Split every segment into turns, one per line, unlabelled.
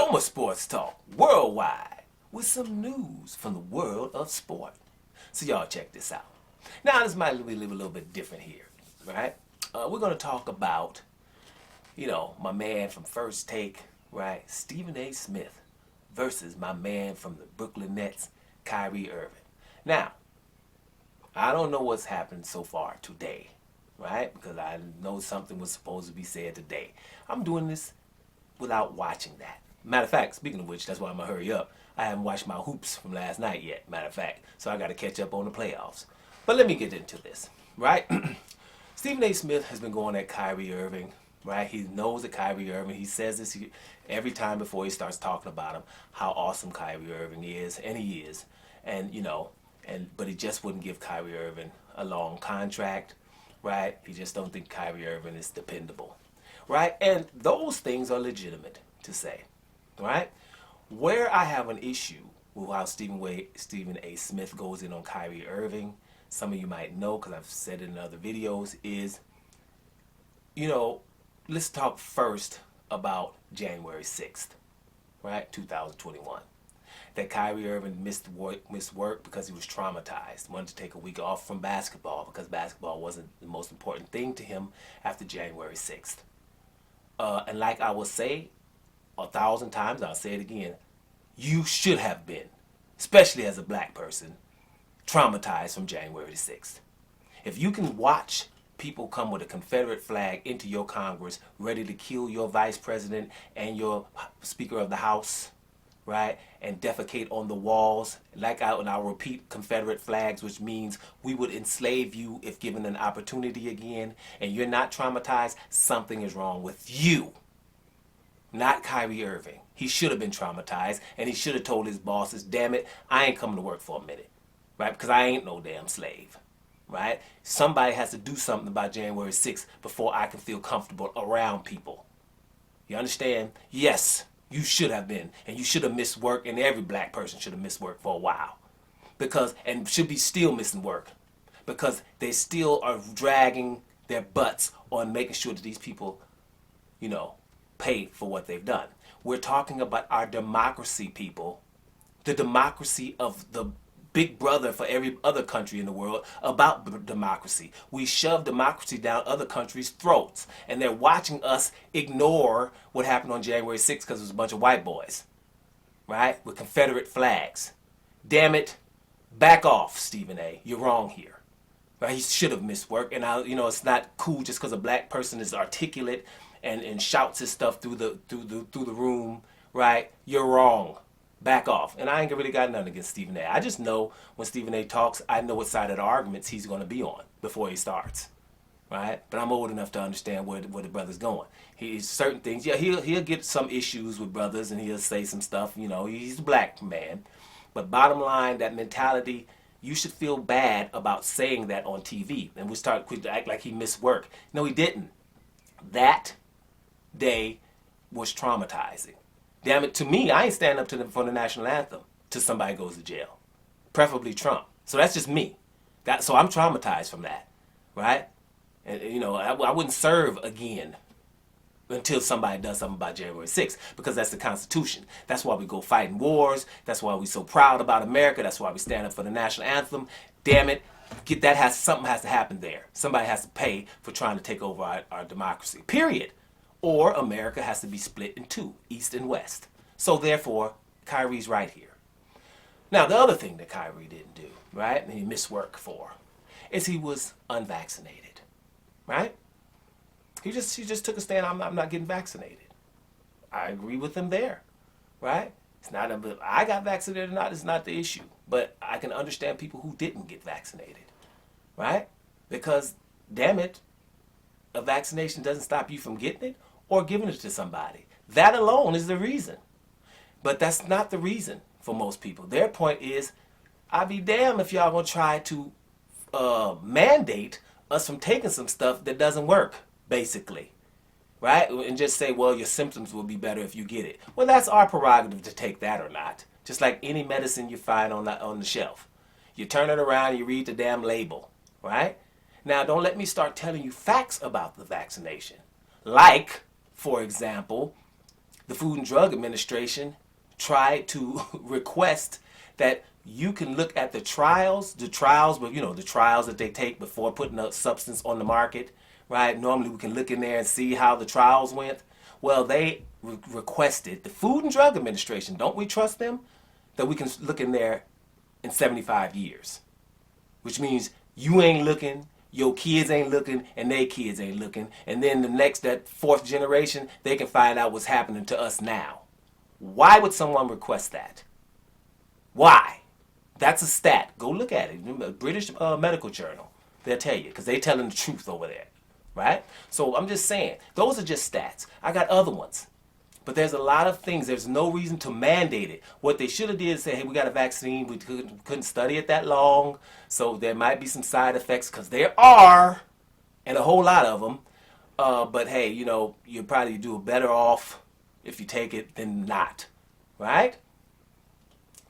Soma Sports Talk worldwide with some news from the world of sport. So y'all check this out. Now this might be a little bit different here, right? We're going to talk about, my man from First Take, right? Stephen A. Smith versus my man from the Brooklyn Nets, Kyrie Irving. Now, I don't know what's happened so far today, right? Because I know something was supposed to be said today. I'm doing this without watching that. Matter of fact, speaking of which, that's why I'm going to hurry up. I haven't watched my hoops from last night yet, matter of fact. So I got to catch up on the playoffs. But let me get into this, right? Stephen A. Smith has been going at Kyrie Irving, right? He knows that Kyrie Irving, he says this every time before he starts talking about him, how awesome Kyrie Irving is, and he is. But he just wouldn't give Kyrie Irving a long contract, right? He just don't think Kyrie Irving is dependable, right? And those things are legitimate to say, right? Where I have an issue with how Stephen A. Smith goes in on Kyrie Irving, some of you might know because I've said it in other videos, is, let's talk first about January 6th, right, 2021. That Kyrie Irving missed work because he was traumatized, wanted to take a week off from basketball because basketball wasn't the most important thing to him after January 6th. And like I will say 1,000 times, I'll say it again, you should have been, especially as a black person, traumatized from January 6th. If you can watch people come with a Confederate flag into your Congress ready to kill your vice president and your Speaker of the House, right, and defecate on the walls, and I'll repeat, Confederate flags, which means we would enslave you if given an opportunity again, and you're not traumatized, something is wrong with you, not Kyrie Irving. He should have been traumatized, and he should have told his bosses, damn it, I ain't coming to work for a minute, right, because I ain't no damn slave, right? Somebody has to do something about January 6th before I can feel comfortable around people. You understand? Yes. You should have been, and you should have missed work, and every black person should have missed work for a while, and should be still missing work, because they still are dragging their butts on making sure that these people, pay for what they've done. We're talking about our democracy, people, the democracy of the big brother for every other country in the world about democracy. We shove democracy down other countries' throats, and they're watching us ignore what happened on January 6th because it was a bunch of white boys, right, with Confederate flags. Damn it, back off, Stephen A. You're wrong here. Right? He should have missed work, and it's not cool just because a black person is articulate and shouts his stuff through the room, right? You're wrong. Back off. And I ain't really got nothing against Stephen A. I just know when Stephen A. talks, I know what side of the arguments he's going to be on before he starts, right? But I'm old enough to understand where the brother's going. He's certain things. Yeah, he'll get some issues with brothers, and he'll say some stuff. He's a black man. But bottom line, that mentality, you should feel bad about saying that on TV. And we start to act like he missed work. No, he didn't. That day was traumatizing. Damn it, to me, I ain't standing up for the national anthem till somebody goes to jail. Preferably Trump. So that's just me. So I'm traumatized from that, right? And, I wouldn't serve again until somebody does something about January 6th, because that's the Constitution. That's why we go fighting wars. That's why we're so proud about America. That's why we stand up for the national anthem. Damn it, something has to happen there. Somebody has to pay for trying to take over our democracy, period. Or America has to be split in two, East and West. So therefore, Kyrie's right here. Now, the other thing that Kyrie didn't do, right, and he missed work for, is he was unvaccinated, right? He just took a stand, I'm not getting vaccinated. I agree with him there, right? It's not I got vaccinated or not, it's not the issue. But I can understand people who didn't get vaccinated, right? Because, damn it, a vaccination doesn't stop you from getting it or giving it to somebody. That alone is the reason. But that's not the reason for most people. Their point is, I'll be damned if y'all gonna try to mandate us from taking some stuff that doesn't work, basically. Right? And just say, well, your symptoms will be better if you get it. Well, that's our prerogative to take that or not. Just like any medicine you find on the shelf. You turn it around, you read the damn label, right? Now, don't let me start telling you facts about the vaccination. Like, for example, the Food and Drug Administration tried to request that you can look at the trials, but the trials that they take before putting a substance on the market, right? Normally we can look in there and see how the trials went. Well, they requested, the Food and Drug Administration, don't we trust them? That we can look in there in 75 years. Which means you ain't looking, your kids ain't looking, and their kids ain't looking. And then that fourth generation, they can find out what's happening to us now. Why would someone request that? Why? That's a stat. Go look at it. British Medical Journal. They'll tell you, because they're telling the truth over there. Right? So I'm just saying, those are just stats. I got other ones. But there's a lot of things. There's no reason to mandate it. What they should have did is say, hey, we got a vaccine. We couldn't study it that long. So there might be some side effects, because there are, and a whole lot of them. But hey, you probably do better off if you take it than not. Right?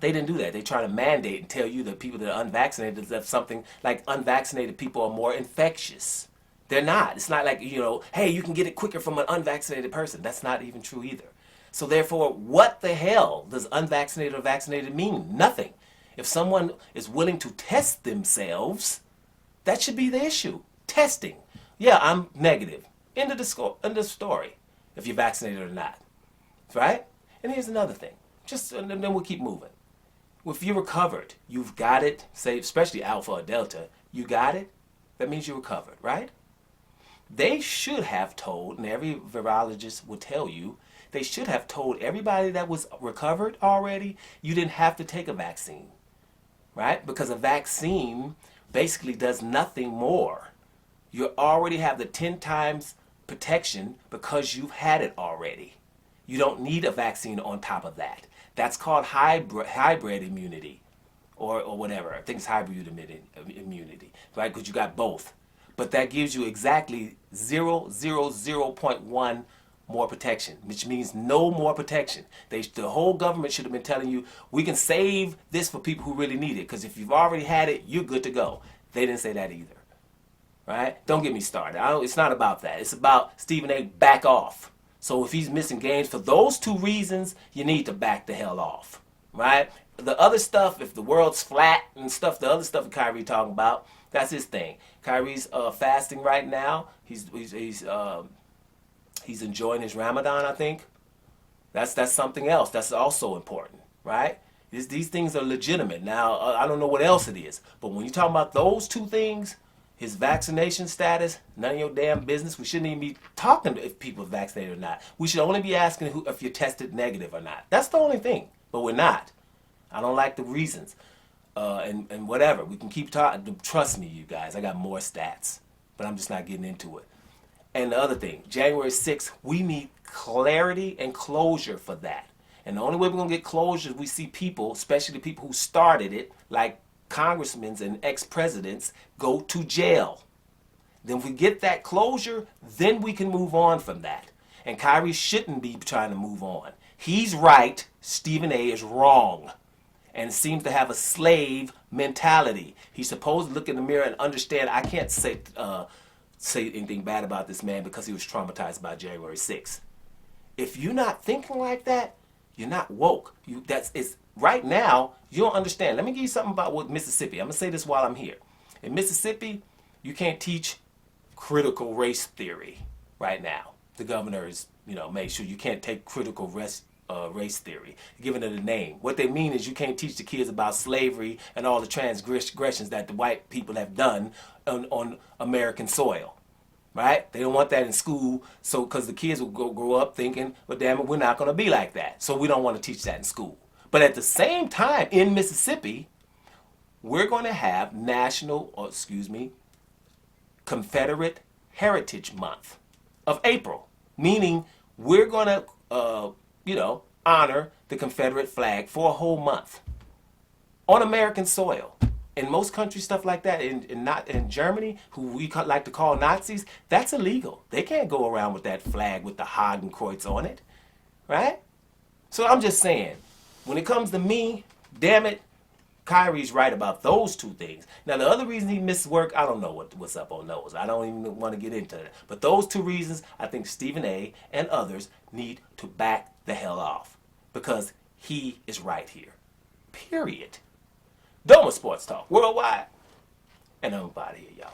They didn't do that. They try to mandate and tell you that people that are unvaccinated, that something like unvaccinated people are more infectious. They're not. It's not like, hey, you can get it quicker from an unvaccinated person. That's not even true either. So therefore, what the hell does unvaccinated or vaccinated mean? Nothing. If someone is willing to test themselves, that should be the issue. Testing. Yeah, I'm negative. End of the story. If you're vaccinated or not. Right? And here's another thing. And then we'll keep moving. If you recovered, you've got it, say, especially Alpha or Delta, you got it, that means you recovered, right? They should have told, and every virologist will tell you, they should have told everybody that was recovered already, you didn't have to take a vaccine, right? Because a vaccine basically does nothing more. You already have the 10 times protection because you've had it already. You don't need a vaccine on top of that. That's called hybrid immunity or whatever. I think it's hybrid immunity, right? Because you got both. But that gives you exactly 0.1 more protection, which means no more protection. The whole government should have been telling you, we can save this for people who really need it, because if you've already had it, you're good to go. They didn't say that either, right? Don't get me started. It's not about that. It's about Stephen A. back off. So if he's missing games for those two reasons, you need to back the hell off, right? The other stuff, if the world's flat and stuff, the other stuff that Kyrie talking about, that's his thing. Kyrie's fasting right now. He's enjoying his Ramadan, I think. That's something else. That's also important, right? These things are legitimate. Now, I don't know what else it is, but when you talk about those two things, his vaccination status, none of your damn business. We shouldn't even be talking to if people are vaccinated or not. We should only be asking if you're tested negative or not. That's the only thing, but we're not. I don't like the reasons. And whatever. We can keep talking. Trust me, you guys. I got more stats, but I'm just not getting into it. And the other thing, January 6th, we need clarity and closure for that. And the only way we're going to get closure is we see people, especially the people who started it, like congressmen and ex-presidents, go to jail. Then if we get that closure, then we can move on from that. And Kyrie shouldn't be trying to move on. He's right. Stephen A. is wrong. And seems to have a slave mentality. He's supposed to look in the mirror and understand, I can't say anything bad about this man because he was traumatized by January 6th. If you're not thinking like that, you're not woke. It's right now, you don't understand. Let me give you something about what Mississippi. I'm going to say this while I'm here. In Mississippi, you can't teach critical race theory right now. The governor has, made sure you can't take critical race theory, giving it a name. What they mean is you can't teach the kids about slavery and all the transgressions that the white people have done on American soil, right? They don't want that in school, so because the kids will grow up thinking, well, damn it, we're not going to be like that. So we don't want to teach that in school. But at the same time, in Mississippi, we're going to have Confederate Heritage Month of April, meaning we're going to honor the Confederate flag for a whole month on American soil. In most countries, stuff like that, not in Germany, who we like to call Nazis, that's illegal. They can't go around with that flag with the Hakenkreuz on it, right? So I'm just saying, when it comes to me, damn it, Kyrie's right about those two things. Now, the other reason he missed work, I don't know what's up on those. I don't even want to get into that. But those two reasons, I think Stephen A. and others need to back the hell off because he is right here. Period. Doma Sports Talk Worldwide. And I'm out of here, y'all.